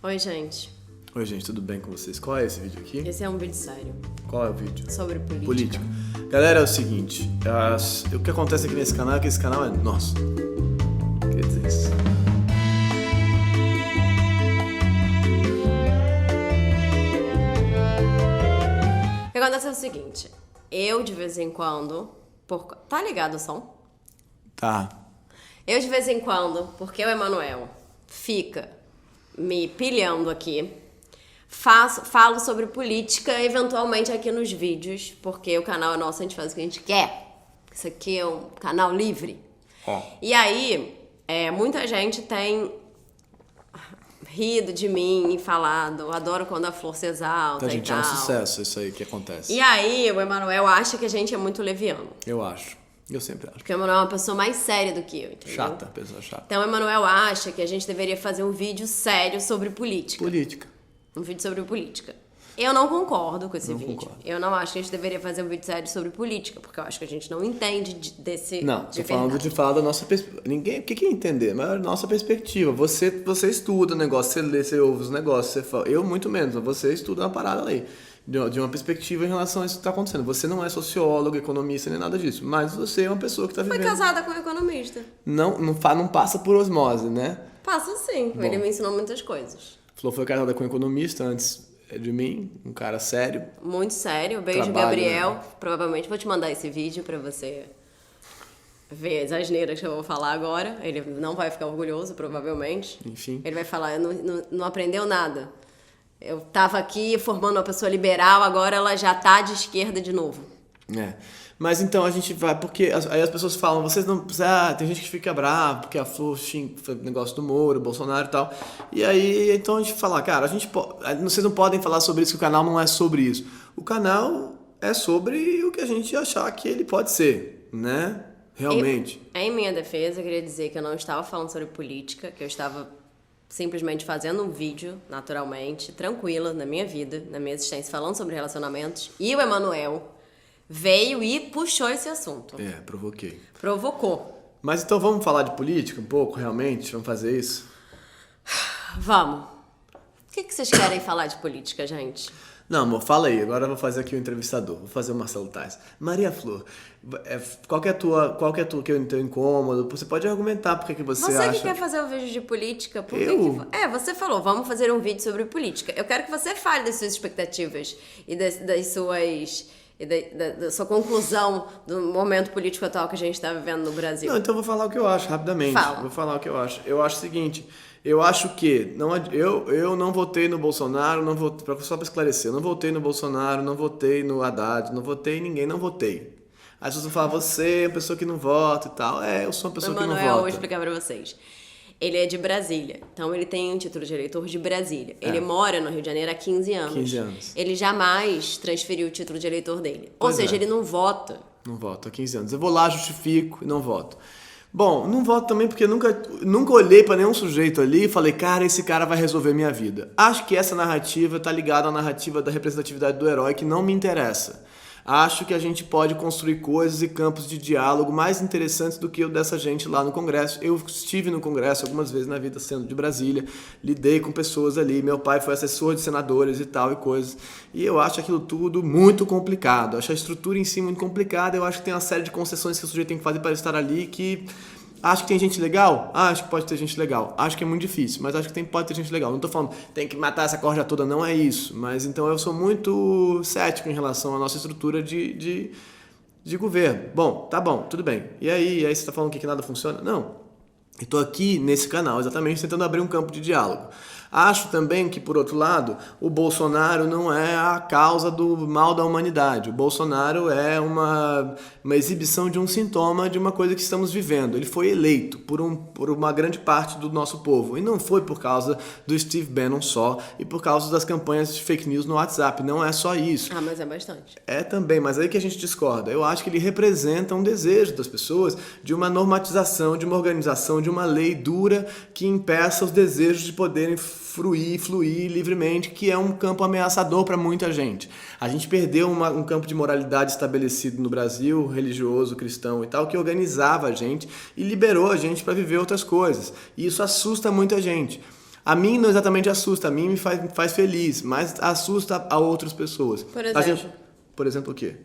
Oi, gente. Oi, gente, tudo bem com vocês? Qual é esse vídeo aqui? Esse é um vídeo sério. Qual é o vídeo? Sobre política. Política. Galera, é o seguinte, o que acontece aqui nesse canal é que esse canal é nosso. Quer dizer isso. O que acontece é o seguinte, eu de vez em quando... Tá ligado o som? Tá. Eu de vez em quando, porque o Emanuel fica me pilhando aqui, falo sobre política eventualmente aqui nos vídeos, porque o canal é nosso, a gente faz o que a gente quer. Isso aqui é um canal livre. E aí, muita gente tem rido de mim e falado, adoro quando a Flor se exalta Então, e gente, tal. é um sucesso isso aí que acontece. E aí, o Emanuel acha que a gente é muito leviano. Eu acho. Eu sempre acho. Porque o Emanuel é uma pessoa mais séria do que eu, entendeu? Chata, pessoa chata. Então, o Emanuel acha que a gente deveria fazer um vídeo sério sobre política. Política. Um vídeo sobre política. Eu não concordo com esse vídeo. Concordo. Eu não acho que a gente deveria fazer um vídeo sério sobre política, porque eu acho que a gente não entende desse... Não, de tô falando verdade. de falar da nossa perspectiva. Ninguém, o que é entender? Mas a nossa perspectiva. Você estuda o negócio, você lê, você ouve os negócios, você fala. Eu muito menos, mas você estuda uma parada aí. De uma perspectiva em relação a isso que está acontecendo. Você não é sociólogo, economista, nem nada disso. Mas você é uma pessoa que está Foi vivendo. casada com um economista. Não passa por osmose, né? Passa sim. Bom. Ele me ensinou muitas coisas. Flor foi casada com um economista antes de mim, um cara sério. Muito sério. Beijo, Trabalho, Gabriel. né? Provavelmente vou te mandar esse vídeo pra você ver as asneiras que eu vou falar agora. Ele não vai ficar orgulhoso, provavelmente. Enfim. Ele vai falar, não aprendeu nada. Eu tava aqui formando uma pessoa liberal, agora ela já tá de esquerda de novo. Mas então a gente vai, porque aí as pessoas falam, vocês não precisam, tem gente que fica brava, porque a Flor foi negócio do Moro, Bolsonaro e tal. E aí, então a gente fala, cara, vocês não podem falar sobre isso, que o canal não é sobre isso. O canal é sobre o que a gente achar que ele pode ser, né? Realmente. Em minha defesa, eu queria dizer que eu não estava falando sobre política, que eu estava simplesmente fazendo um vídeo, naturalmente, tranquila, na minha vida, na minha existência, falando sobre relacionamentos. E o Emanuel veio e puxou esse assunto. Provoquei. Provocou. Mas então vamos falar de política um pouco, realmente? Vamos fazer isso? Vamos. O que vocês querem falar de política, gente? Não, amor, fala aí. Agora eu vou fazer aqui o entrevistador. Vou fazer o Marcelo Tais. Maria Flor, qual que é o teu incômodo? Você pode argumentar porque que você acha... Você que quer fazer um vídeo de política, por que Eu? você falou, vamos fazer um vídeo sobre política. Eu quero que você fale das suas expectativas e das suas... E da sua conclusão do momento político atual que a gente está vivendo no Brasil. Não, então eu vou falar o que eu acho, rapidamente. Fala. Vou falar o que eu acho. Eu acho o seguinte, eu acho que... Eu não votei no Bolsonaro, só para esclarecer, eu não votei no Bolsonaro, não votei no Haddad, não votei em ninguém, não votei. Aí as pessoas falam, você é uma pessoa que não vota e tal. Eu sou uma pessoa que não Emanuel, eu vota. vou explicar pra vocês. Ele é de Brasília, então ele tem um título de eleitor de Brasília. Ele mora no Rio de Janeiro há 15 anos. 15 anos. Ele jamais transferiu o título de eleitor dele. Ou Pois seja, é. ele não vota. Não voto há 15 anos. Eu vou lá, justifico e não voto. Bom, não voto também porque eu nunca olhei pra nenhum sujeito ali e falei, cara, esse cara vai resolver minha vida. Acho que essa narrativa tá ligada à narrativa da representatividade do herói que não me interessa. Acho que a gente pode construir coisas e campos de diálogo mais interessantes do que o dessa gente lá no Congresso. Eu estive no Congresso algumas vezes na vida, sendo de Brasília, lidei com pessoas ali, meu pai foi assessor de senadores e tal e coisas, e eu acho aquilo tudo muito complicado. Acho a estrutura em si muito complicada, eu acho que tem uma série de concessões que o sujeito tem que fazer para estar ali que... Acho que tem gente legal? Acho que pode ter gente legal. Acho que é muito difícil, mas acho que pode ter gente legal. Não tô falando, tem que matar essa corja toda, não é isso. Mas então eu sou muito cético em relação à nossa estrutura de governo. Bom, tá bom, tudo bem. E aí você tá falando que nada funciona? Não. Eu tô aqui nesse canal exatamente tentando abrir um campo de diálogo. Acho também que, por outro lado, o Bolsonaro não é a causa do mal da humanidade. O Bolsonaro é uma exibição de um sintoma de uma coisa que estamos vivendo. Ele foi eleito por uma grande parte do nosso povo. E não foi por causa do Steve Bannon só e por causa das campanhas de fake news no WhatsApp. Não é só isso. Ah, mas é bastante. É também, mas aí que a gente discorda. Eu acho que ele representa um desejo das pessoas de uma normatização, de uma organização, de uma lei dura que impeça os desejos de poderem fluir livremente, que é um campo ameaçador para muita gente. A gente perdeu um campo de moralidade estabelecido no Brasil, religioso, cristão e tal, que organizava a gente e liberou a gente para viver outras coisas. E isso assusta muita gente. A mim não exatamente assusta, a mim me faz feliz, mas assusta a outras pessoas. Por exemplo? Por exemplo o quê?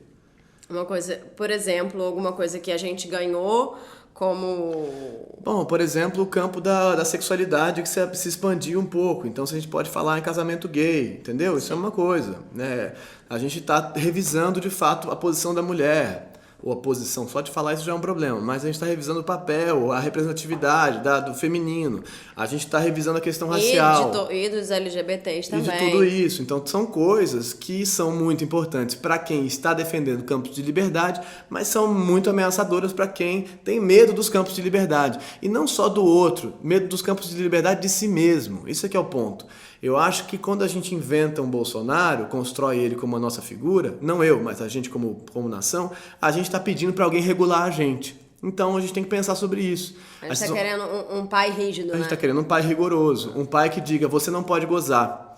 Por exemplo, alguma coisa que a gente ganhou como... Bom, por exemplo, o campo da sexualidade que se expandiu um pouco. Então, se a gente pode falar em casamento gay, entendeu? Isso é uma coisa, né? A gente está revisando, de fato, a posição da mulher. Ou a posição, só de falar isso já é um problema, mas a gente está revisando o papel, a representatividade do feminino, a gente está revisando a questão racial. E dos LGBTs também. E de tudo isso. Então, são coisas que são muito importantes para quem está defendendo campos de liberdade, mas são muito ameaçadoras para quem tem medo dos campos de liberdade. E não só do outro, medo dos campos de liberdade de si mesmo. Isso é que é o ponto. Eu acho que quando a gente inventa um Bolsonaro, constrói ele como a nossa figura, não eu, mas a gente como nação, a gente está pedindo para alguém regular a gente. Então a gente tem que pensar sobre isso. A gente está querendo um pai rígido, né? A gente está querendo um pai rigoroso, um pai que diga, você não pode gozar.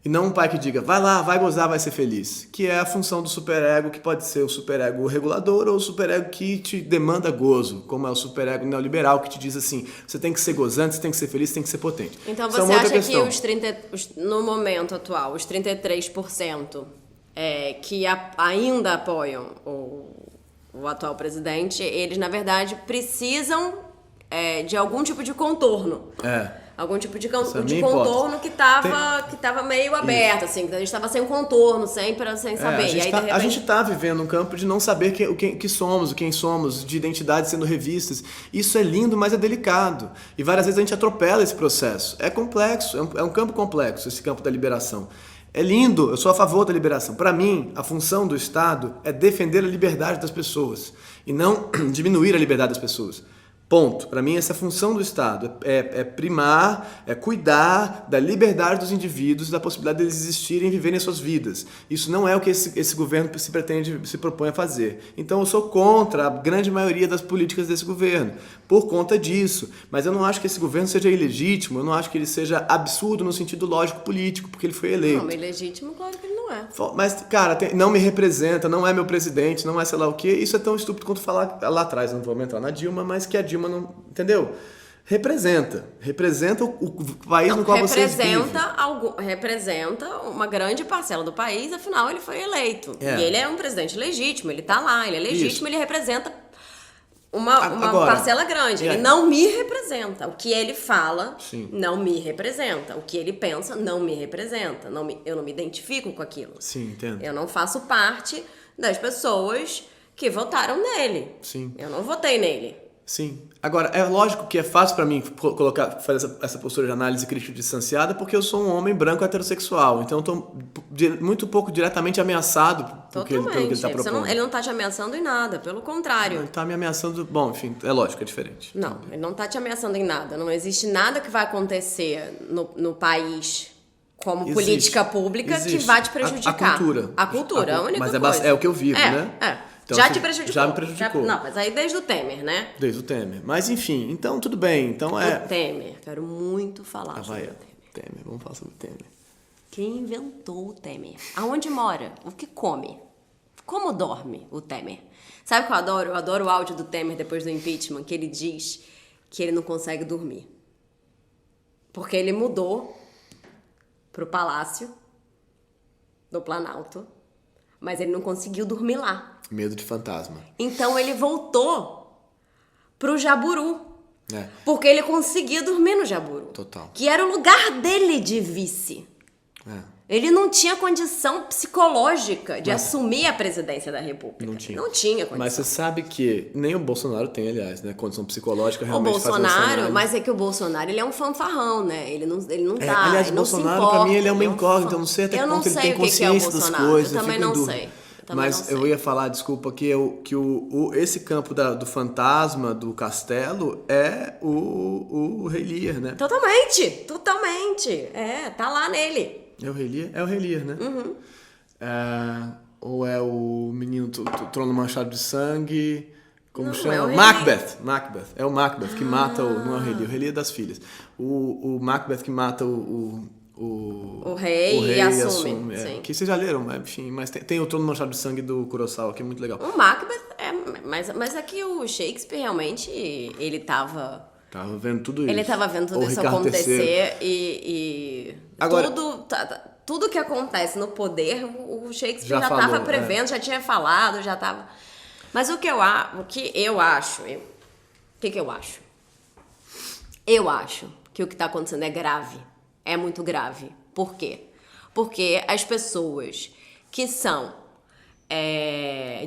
E não um pai que diga, vai lá, vai gozar, vai ser feliz. Que é a função do superego, que pode ser o superego regulador ou o superego que te demanda gozo, como é o superego neoliberal, que te diz assim, você tem que ser gozante, você tem que ser feliz, você tem que ser potente. Então você acha que no momento atual, os 33% que ainda apoiam o atual presidente, eles, na verdade, precisam de algum tipo de contorno. Algum tipo de contorno que tava meio aberto, assim, que a gente tava sem um contorno, sem saber. A gente tá vivendo um campo de não saber quem somos, de identidades sendo revistas. Isso é lindo, mas é delicado. E várias vezes a gente atropela esse processo. É complexo, é um campo complexo, esse campo da liberação. É lindo, eu sou a favor da liberação. Para mim, a função do Estado é defender a liberdade das pessoas e não diminuir a liberdade das pessoas. Ponto. Para mim, essa é a função do Estado. É primar, é cuidar da liberdade dos indivíduos, da possibilidade deles existirem e viverem as suas vidas. Isso não é o que esse governo se propõe a fazer. Então, eu sou contra a grande maioria das políticas desse governo, por conta disso. Mas eu não acho que esse governo seja ilegítimo, eu não acho que ele seja absurdo no sentido lógico-político, porque ele foi eleito. Não, ilegítimo, claro que ele não é. Mas, cara, não me representa, não é meu presidente, não é sei lá o quê. Isso é tão estúpido quanto falar lá atrás, não vou entrar na Dilma, mas que a Dilma não... Entendeu? Representa o país no qual vocês vivem. Representa uma grande parcela do país, afinal ele foi eleito. E ele é um presidente legítimo, ele tá lá, ele é legítimo, isso. Ele representa uma parcela grande. Ele não me representa. O que ele fala não me representa. O que ele pensa não me representa. Eu não me identifico com aquilo. Sim, entendo. Eu não faço parte das pessoas que votaram nele. Sim. Eu não votei nele. Sim. Agora, é lógico que é fácil para mim fazer essa postura de análise crítica distanciada, porque eu sou um homem branco heterossexual. Então, eu tô muito pouco diretamente ameaçado pelo que ele está propondo. Ele não tá te ameaçando em nada, pelo contrário. Ele tá me ameaçando... Bom, enfim, é lógico, é diferente. Não, ele não tá te ameaçando em nada. Não existe nada que vai acontecer no país como política pública que vai te prejudicar. A cultura. A única coisa. Mas é o que eu vivo, né? Então, já te prejudicou. Já me prejudicou. Não, mas aí desde o Temer, né? Desde o Temer. Mas enfim, então tudo bem. Então O Temer. Quero muito falar sobre o Temer. Vamos falar sobre o Temer. Quem inventou o Temer? Aonde mora? O que come? Como dorme o Temer? Sabe o que eu adoro? Eu adoro o áudio do Temer depois do impeachment, que ele diz que ele não consegue dormir. Porque ele mudou pro Palácio do Planalto, mas ele não conseguiu dormir lá. Medo de fantasma. Então ele voltou pro Jaburu. Porque ele conseguia dormir no Jaburu. Total. Que era o lugar dele de vice. Ele não tinha condição psicológica de assumir a presidência da República. Não tinha condição. Mas você sabe que nem o Bolsonaro tem, aliás, né? Condição psicológica realmente. O Bolsonaro, mas é que o Bolsonaro, ele é um fanfarrão, né? Ele não tá, aliás, ele o Bolsonaro, não se importa, pra mim, ele é uma incógnita. Eu não sei até quanto ele tem consciência das coisas. Eu também não sei. Mas eu ia falar, desculpa, que esse campo do fantasma, do castelo, é o Rei Lear, né? Totalmente. Tá lá nele. É o Rei Lear? É o Rei Lear, né? Uhum. Ou é o menino trono manchado de sangue... Como chama? É o Macbeth. É o Macbeth que mata não é o Rei Lear. O Rei Lear é das filhas. O Macbeth que mata o rei e assume. Sim. Que vocês já leram, enfim, mas tem o Trono Manchado de Sangue do Kurosawa, que é muito legal. O Macbeth mas aqui o Shakespeare realmente ele tava Tava vendo tudo isso. Ele tava vendo tudo Ou isso Ricardo acontecer III. e Agora- tudo que acontece no poder, o Shakespeare Já já falou, tava prevendo, já tinha falado, já tava... Mas o que eu acho... O que eu acho? Eu acho que o que tá acontecendo é grave. É muito grave. Por quê? Porque as pessoas que são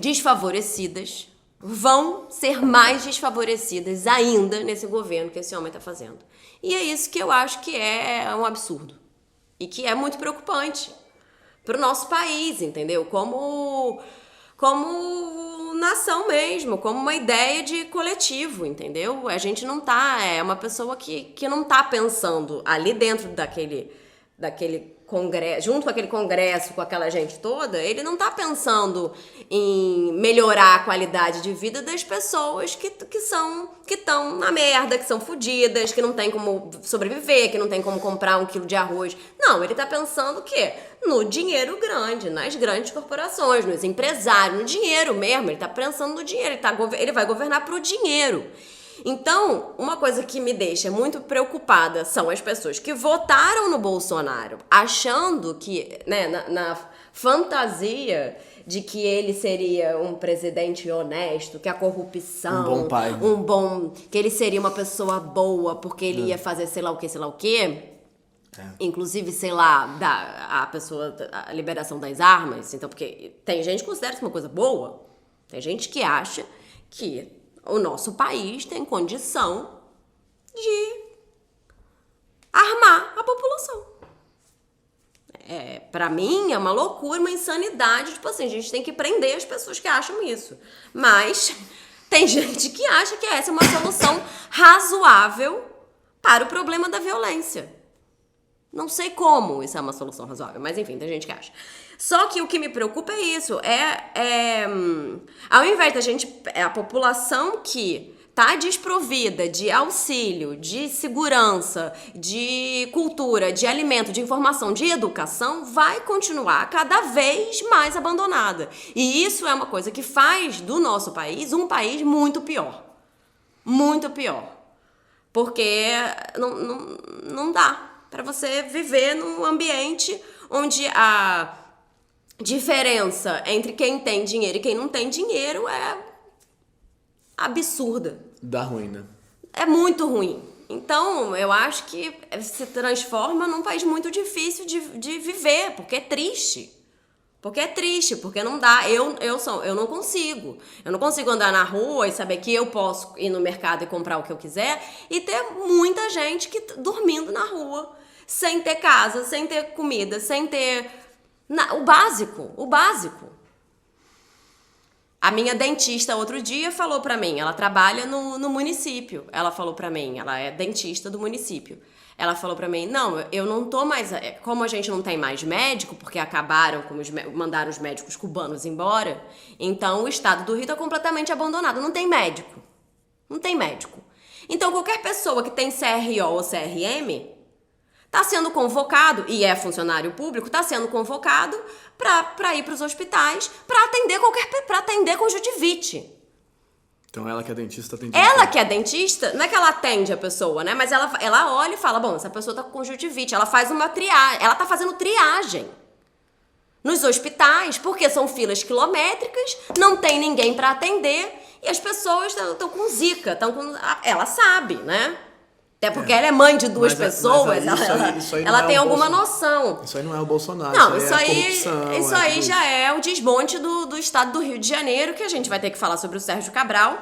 desfavorecidas vão ser mais desfavorecidas ainda nesse governo que esse homem tá fazendo. E é isso que eu acho que é um absurdo. E que é muito preocupante pro nosso país, entendeu? Como nação mesmo, como uma ideia de coletivo, entendeu? A gente não tá... É uma pessoa que não tá pensando ali dentro daquele congresso, junto com aquele congresso, com aquela gente toda, ele não tá pensando em melhorar a qualidade de vida das pessoas que estão na merda, que são fodidas, que não tem como sobreviver, que não tem como comprar 1 quilo de arroz. Não, ele tá pensando o quê? No dinheiro grande, nas grandes corporações, nos empresários, no dinheiro mesmo. Ele tá pensando no dinheiro, ele vai governar pro dinheiro. Então, uma coisa que me deixa muito preocupada são as pessoas que votaram no Bolsonaro, achando que, né, na fantasia de que ele seria um presidente honesto, que a corrupção... Um bom pai. Que ele seria uma pessoa boa, porque ele ia fazer sei lá o quê. Inclusive, sei lá, a liberação das armas. Então, porque tem gente que considera isso uma coisa boa. Tem gente que acha que o nosso país tem condição de armar a população. Pra mim, é uma loucura, uma insanidade. Tipo assim, a gente tem que prender as pessoas que acham isso. Mas tem gente que acha que essa é uma solução razoável para o problema da violência. Não sei como isso é uma solução razoável, mas enfim, tem gente que acha. Só que o que me preocupa é isso, ao invés da gente, a população que tá desprovida de auxílio, de segurança, de cultura, de alimento, de informação, de educação, vai continuar cada vez mais abandonada. E isso é uma coisa que faz do nosso país um país muito pior. Muito pior. Porque não dá para você viver num ambiente onde a diferença entre quem tem dinheiro e quem não tem dinheiro é absurda. Dá ruim, né? É muito ruim. Então, eu acho que se transforma num país muito difícil de viver, porque é triste. Porque não dá. Eu não consigo. Eu não consigo andar na rua e saber que eu posso ir no mercado e comprar o que eu quiser e ter muita gente dormindo na rua, sem ter casa, sem ter comida, sem ter... o básico. A minha dentista outro dia falou pra mim, ela trabalha no município, ela falou pra mim, ela é dentista do município. Ela falou pra mim, não, eu não tô mais... Como a gente não tem mais médico, porque acabaram, mandaram os médicos cubanos embora, então o estado do Rio tá completamente abandonado, não tem médico. Não tem médico. Então qualquer pessoa que tem CRO ou CRM tá sendo convocado, e é funcionário público, tá sendo convocado pra ir pros hospitais pra atender conjuntivite. Então ela que é dentista atende. Ela que é dentista, não é que ela atende a pessoa, né? Mas ela olha e fala, bom, essa pessoa tá com conjuntivite. Ela faz uma triagem, ela tá fazendo triagem nos hospitais, porque são filas quilométricas, não tem ninguém pra atender e as pessoas estão com zika, ela sabe, né? Até porque ela é mãe de duas pessoas, ela tem alguma noção. Isso aí não é o Bolsonaro, não, isso aí é a corrupção. Isso aí já é o desmonte do estado do Rio de Janeiro, que a gente vai ter que falar sobre o Sérgio Cabral.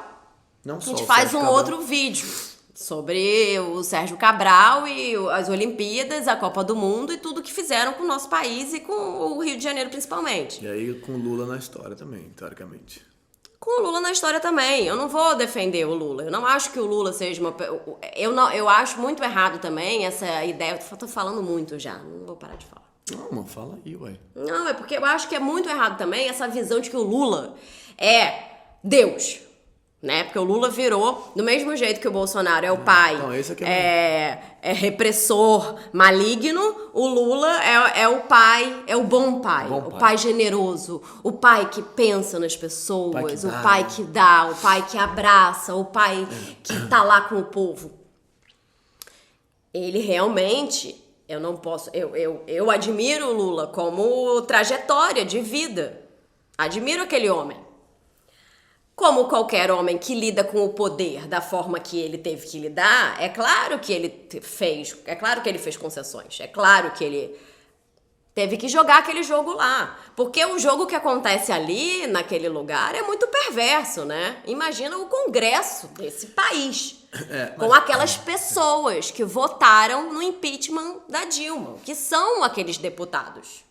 Não só a gente faz outro vídeo sobre o Sérgio Cabral e as Olimpíadas, a Copa do Mundo e tudo que fizeram com o nosso país e com o Rio de Janeiro principalmente. E aí com o Lula na história também, teoricamente. Com o Lula na história também. Eu não vou defender o Lula. Eu não acho que o Lula seja uma... Eu acho muito errado também essa ideia... Eu tô falando muito já. Não vou parar de falar. Não, mano, fala aí, ué. Não, é porque eu acho que é muito errado também essa visão de que o Lula é Deus. Né? Porque o Lula virou, do mesmo jeito que o Bolsonaro é o pai, não, esse aqui é repressor maligno, o Lula é o pai, é o bom pai, o pai generoso, o pai que pensa nas pessoas, o pai que dá, o pai que abraça, o pai que tá lá com o povo. ele realmente, eu não posso, eu admiro o Lula como trajetória de vida. Admiro aquele homem. Como qualquer homem que lida com o poder da forma que ele teve que lidar, é claro que ele fez concessões, é claro que ele teve que jogar aquele jogo lá, porque o jogo que acontece ali, naquele lugar, é muito perverso, né? Imagina o Congresso desse país, com aquelas pessoas que votaram no impeachment da Dilma. O que são aqueles deputados?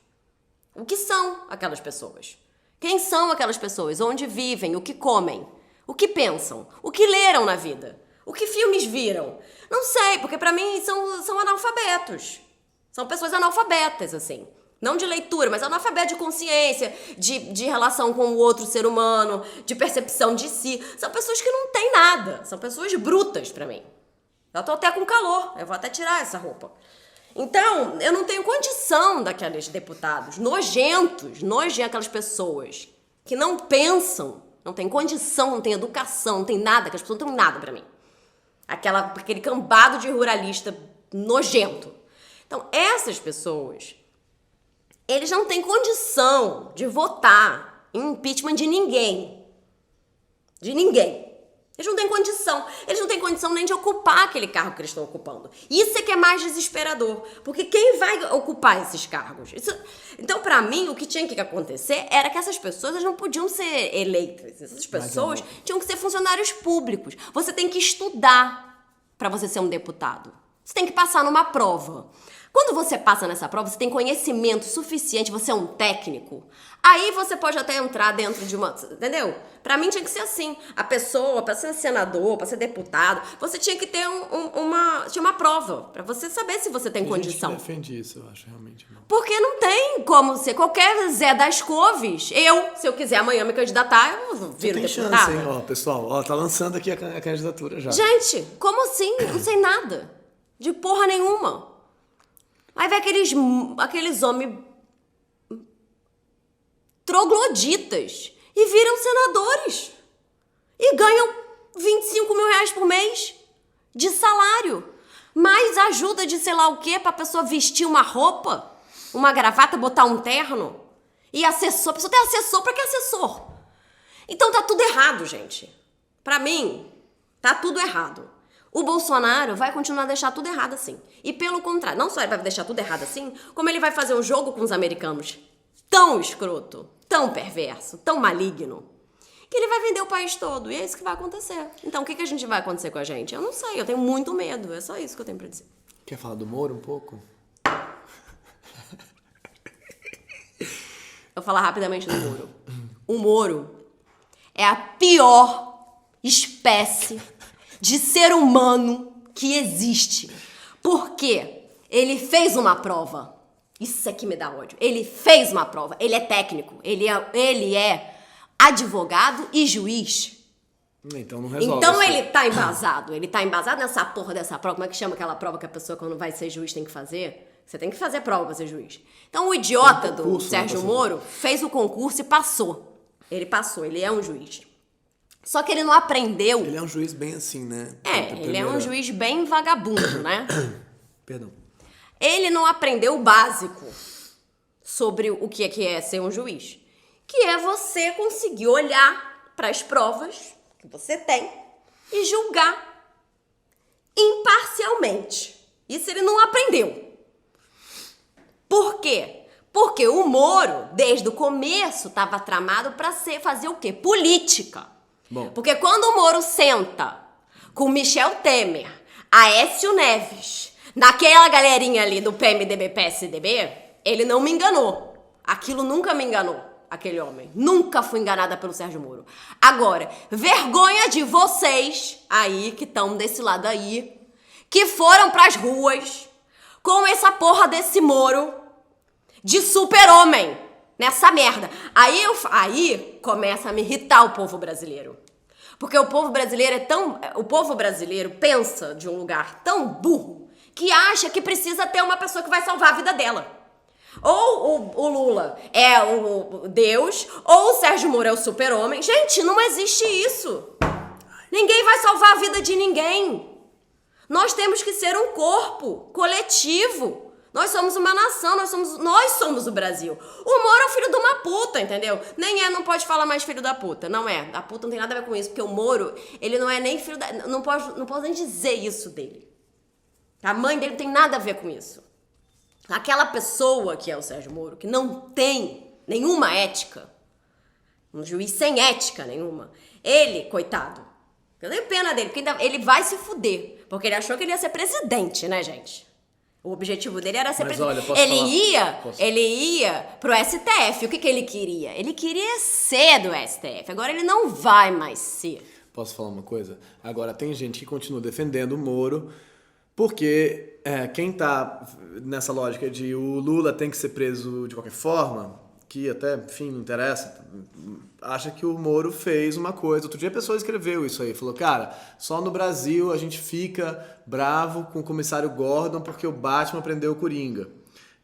O que são aquelas pessoas? Quem são aquelas pessoas? Onde vivem? O que comem? O que pensam? O que leram na vida? O que filmes viram? Não sei, porque pra mim são analfabetos. São pessoas analfabetas, assim. Não de leitura, mas analfabeto de consciência, de relação com o outro ser humano, de percepção de si. São pessoas que não têm nada. São pessoas brutas pra mim. Eu tô até com calor. Eu vou até tirar essa roupa. Então, eu não tenho condição daqueles deputados nojentos, aquelas pessoas que não pensam, não tem condição, não tem educação, não tem nada, aquelas pessoas não têm nada pra mim. Aquele cambado de ruralista nojento. Então, essas pessoas, eles não têm condição de votar em impeachment de ninguém. De ninguém. Eles não têm condição. Eles não têm condição nem de ocupar aquele cargo que eles estão ocupando. Isso é que é mais desesperador. Porque quem vai ocupar esses cargos? Então, pra mim, o que tinha que acontecer era que essas pessoas elas não podiam ser eleitas. Essas pessoas tinham que ser funcionários públicos. Você tem que estudar pra você ser um deputado. Você tem que passar numa prova. Quando você passa nessa prova, você tem conhecimento suficiente, você é um técnico, aí você pode até entrar dentro de uma... Entendeu? Pra mim tinha que ser assim. A pessoa, pra ser senador, pra ser deputado, você tinha que ter uma prova, pra você saber se você tem condição. Eu defendi isso, eu acho, realmente. Não. Porque não tem como ser qualquer Zé das Couves. Se eu quiser amanhã me candidatar, eu viro deputada. Chance, hein? Ó, pessoal, ó, tá lançando aqui a candidatura já. Gente, como assim? Não sei nada. De porra nenhuma. Aí vem aqueles homens trogloditas e viram senadores. E ganham 25 mil reais por mês de salário. Mais ajuda de sei lá o quê pra pessoa vestir uma roupa, uma gravata, botar um terno. E assessor. A pessoa tem assessor, pra que assessor? Então tá tudo errado, gente. Pra mim, tá tudo errado. O Bolsonaro vai continuar a deixar tudo errado assim. E pelo contrário, não só ele vai deixar tudo errado assim, como ele vai fazer um jogo com os americanos tão escroto, tão perverso, tão maligno, que ele vai vender o país todo. E é isso que vai acontecer. Então, o que a gente vai acontecer com a gente? Eu não sei, eu tenho muito medo. É só isso que eu tenho pra dizer. Quer falar do Moro um pouco? Eu vou falar rapidamente do Moro. O Moro é a pior espécie de ser humano que existe. Porque ele fez uma prova. Isso é que me dá ódio. Ele fez uma prova. Ele é técnico. Ele é advogado e juiz. Então não resolve. Então ele tá embasado. Ele tá embasado nessa porra dessa prova. Como é que chama aquela prova que a pessoa, quando vai ser juiz, tem que fazer? Você tem que fazer prova pra ser juiz. Então o idiota do Sérgio Moro fez o concurso e passou. Ele passou. Ele é um juiz. Só que ele não aprendeu. Ele é um juiz bem assim, né? Ele é um juiz bem vagabundo, né? Perdão. Ele não aprendeu o básico sobre o que é ser um juiz. Que é você conseguir olhar para as provas que você tem e julgar imparcialmente. Isso ele não aprendeu. Por quê? Porque o Moro, desde o começo, estava tramado para fazer o quê? Política. Bom. Porque quando o Moro senta com Michel Temer, Aécio Neves, naquela galerinha ali do PMDB, PSDB, ele não me enganou. Aquilo nunca me enganou, aquele homem. Nunca fui enganada pelo Sérgio Moro. Agora, vergonha de vocês aí, que estão desse lado aí, que foram pras ruas com essa porra desse Moro de super-homem. Nessa merda. Aí começa a me irritar o povo brasileiro. Porque o povo brasileiro o povo brasileiro pensa de um lugar tão burro que acha que precisa ter uma pessoa que vai salvar a vida dela. Ou o Lula é o Deus, ou o Sérgio Moro é o super-homem. Gente, não existe isso. Ninguém vai salvar a vida de ninguém. Nós temos que ser um corpo coletivo. Nós somos uma nação, nós somos o Brasil. O Moro é o filho de uma puta, entendeu? Não pode falar mais filho da puta, não é. A puta não tem nada a ver com isso, porque o Moro, ele não é nem filho da... Não posso nem dizer isso dele. A mãe dele não tem nada a ver com isso. Aquela pessoa que é o Sérgio Moro, que não tem nenhuma ética, um juiz sem ética nenhuma, ele, coitado, eu tenho pena dele, porque ele vai se fuder, porque ele achou que ele ia ser presidente, né, gente? O objetivo dele era ser presidente. Ele ia pro STF. O que ele queria? Ele queria ser do STF. Agora ele não vai mais ser. Posso falar uma coisa? Agora, tem gente que continua defendendo o Moro porque quem tá nessa lógica de o Lula tem que ser preso de qualquer forma, que até, enfim, não interessa, acha que o Moro fez uma coisa. Outro dia a pessoa escreveu isso aí, falou, cara, só no Brasil a gente fica bravo com o comissário Gordon porque o Batman prendeu o Coringa,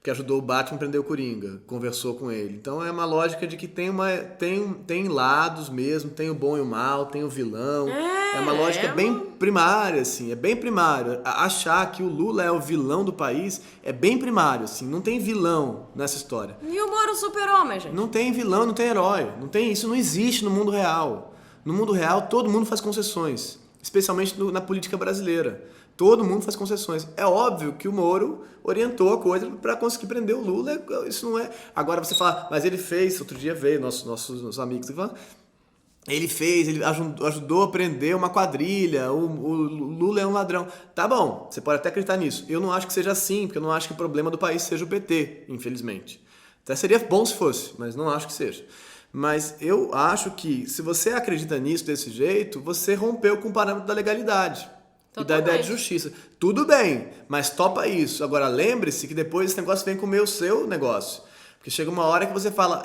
que ajudou o Batman a prender o Coringa, conversou com ele. Então é uma lógica de que tem lados mesmo, tem o bom e o mal, tem o vilão. É uma lógica bem primária, assim, é bem primário. Achar que o Lula é o vilão do país é bem primário, assim, não tem vilão nessa história. E o Moro super-homem, gente? Não tem vilão, não tem herói, isso não existe no mundo real. No mundo real todo mundo faz concessões, especialmente na política brasileira. Todo mundo faz concessões. É óbvio que o Moro orientou a coisa para conseguir prender o Lula. Isso não é... Agora você fala, mas ele fez... Outro dia veio nossos amigos e falam, ele ajudou a prender uma quadrilha, o Lula é um ladrão. Tá bom, você pode até acreditar nisso. Eu não acho que seja assim, porque eu não acho que o problema do país seja o PT, infelizmente. Até seria bom se fosse, mas não acho que seja. Mas eu acho que se você acredita nisso desse jeito, você rompeu com o parâmetro da legalidade. E da ideia de justiça. Tudo bem, mas topa isso. Agora, lembre-se que depois esse negócio vem comer o seu negócio. Porque chega uma hora que você fala,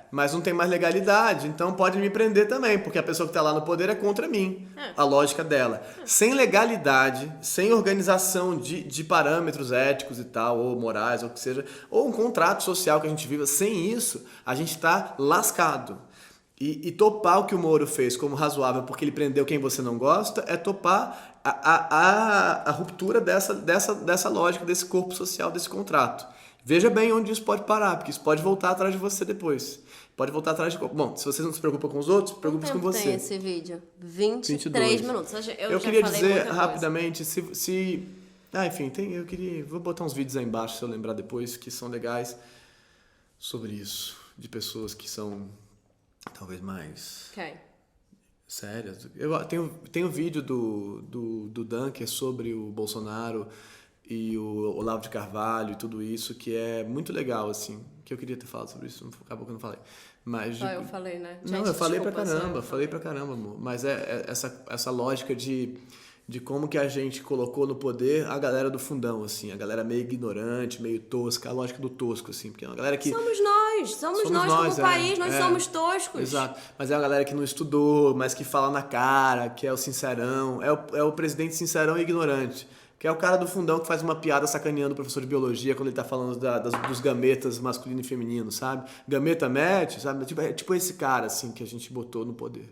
mas não tem mais legalidade, então pode me prender também, porque a pessoa que está lá no poder é contra mim. A lógica dela. Sem legalidade, sem organização de parâmetros éticos e tal, ou morais, ou o que seja, ou um contrato social que a gente viva, sem isso, a gente está lascado. E topar o que o Moro fez como razoável porque ele prendeu quem você não gosta é topar a ruptura dessa lógica, desse corpo social, desse contrato. Veja bem onde isso pode parar, porque isso pode voltar atrás de você depois. Pode voltar atrás de... Bom, se você não se preocupa com os outros, preocupe-se com você. Tem esse vídeo? 23 minutos. Eu queria dizer rapidamente, enfim, vou botar uns vídeos aí embaixo, se eu lembrar depois, que são legais sobre isso, de pessoas que são... talvez mais sérias. Eu tenho vídeo do Dunker sobre o Bolsonaro e o Olavo de Carvalho e tudo isso, que é muito legal, assim, que eu queria ter falado sobre isso, acabou que eu não falei. Mas, eu falei, né? Não, eu falei pra caramba, amor. Mas essa lógica de como que a gente colocou no poder a galera do fundão, assim, a galera meio ignorante, meio tosca, a lógica do tosco, assim, porque é uma galera que... Somos nós como país, nós somos toscos. Exato, mas é uma galera que não estudou, mas que fala na cara, que é o sincerão, é o presidente sincerão e ignorante, que é o cara do fundão que faz uma piada sacaneando o professor de biologia quando ele tá falando dos gametas masculino e feminino, sabe? Gameta match, sabe? Tipo esse cara, assim, que a gente botou no poder.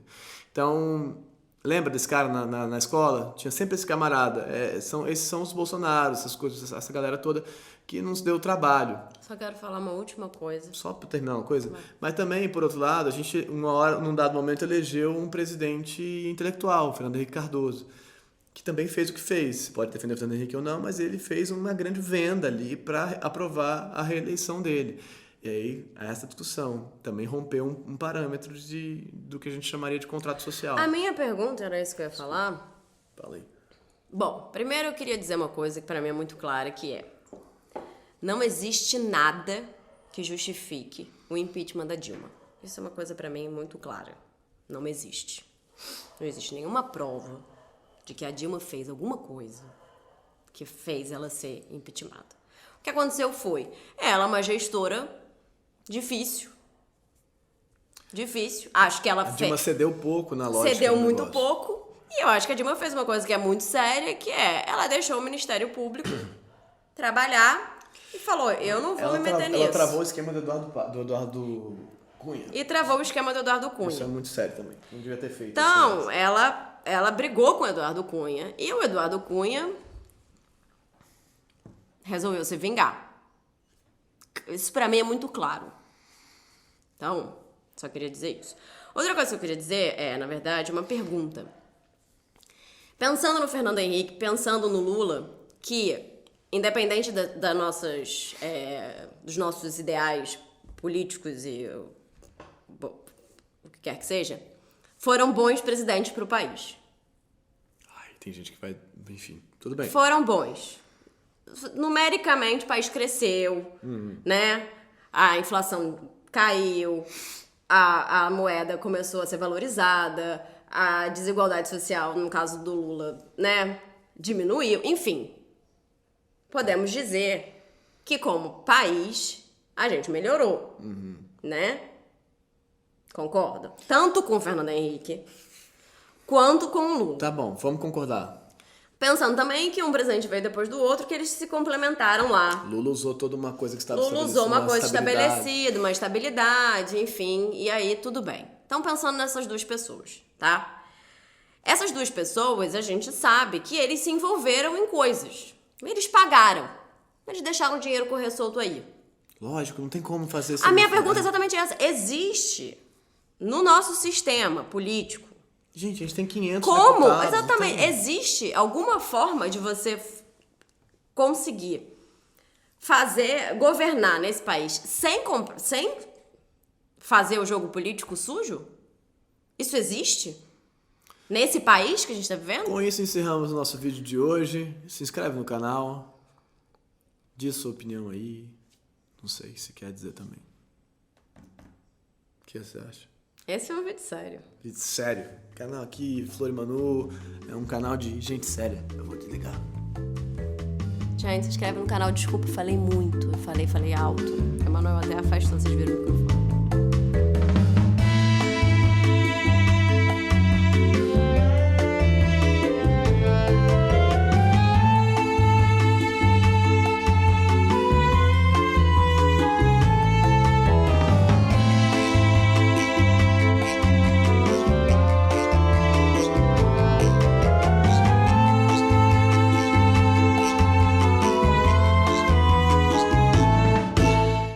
Então... Lembra desse cara na escola? Tinha sempre esse camarada. Esses são os Bolsonaros, essas coisas, essa galera toda que nos deu trabalho. Só quero falar uma última coisa. Só para terminar uma coisa. Mas também, por outro lado, a gente, num dado momento, elegeu um presidente intelectual, Fernando Henrique Cardoso, que também fez o que fez. Pode defender o Fernando Henrique ou não, mas ele fez uma grande venda ali para aprovar a reeleição dele. E aí, essa discussão também rompeu um parâmetro do que a gente chamaria de contrato social. A minha pergunta era isso que eu ia falar. Falei. Bom, primeiro eu queria dizer uma coisa que para mim é muito clara, que é: não existe nada que justifique o impeachment da Dilma. Isso é uma coisa para mim muito clara. Não existe. Não existe nenhuma prova de que a Dilma fez alguma coisa que fez ela ser impeachmentada. O que aconteceu foi, ela é uma gestora difícil. Acho que ela fez... A Dilma cedeu pouco na lógica. Cedeu muito pouco. E eu acho que a Dilma fez uma coisa que é muito séria, que ela deixou o Ministério Público trabalhar e falou, eu não vou me meter nisso. Ela travou o esquema do Eduardo Cunha. E travou o esquema do Eduardo Cunha. Isso é muito sério também. Não devia ter feito. Então, ela ela brigou com o Eduardo Cunha. E o Eduardo Cunha resolveu se vingar. Isso pra mim é muito claro. Então, só queria dizer isso. Outra coisa que eu queria dizer é, na verdade, uma pergunta. Pensando no Fernando Henrique, pensando no Lula, que, independente dos nossos ideais políticos e o que quer que seja, foram bons presidentes pro país. Ai, tem gente que vai... Enfim, tudo bem. Foram bons. Numericamente, o país cresceu, né? A inflação caiu, a moeda começou a ser valorizada, a desigualdade social, no caso do Lula, né, diminuiu. Enfim, podemos dizer que como país a gente melhorou, né? Concorda? Tanto com o Fernando Henrique quanto com o Lula. Tá bom, vamos concordar. Pensando também que um presidente veio depois do outro, que eles se complementaram lá. Lula usou toda uma coisa que estava Lula usou uma coisa estabelecida, uma estabilidade, enfim, e aí tudo bem. Então, pensando nessas duas pessoas, tá? Essas duas pessoas, a gente sabe que eles se envolveram em coisas. Eles pagaram. Eles deixaram o dinheiro correr solto aí. Lógico, não tem como fazer isso. A minha pergunta é exatamente essa. Existe no nosso sistema político... Gente, a gente tem 500 Como? deputados, Exatamente. então... Existe alguma forma de você conseguir governar nesse país sem fazer o jogo político sujo? Isso existe? Nesse país que a gente está vivendo? Com isso encerramos o nosso vídeo de hoje. Se inscreve no canal. Diz sua opinião aí. Não sei se quer dizer também. O que você acha? Esse é um vídeo sério. Vídeo sério. Canal aqui, Flor e Manu, é um canal de gente séria. Eu vou desligar. Gente, se inscreve no canal. Desculpa, falei muito. Eu falei alto. A Emanuel até afastou, vocês viram o microfone.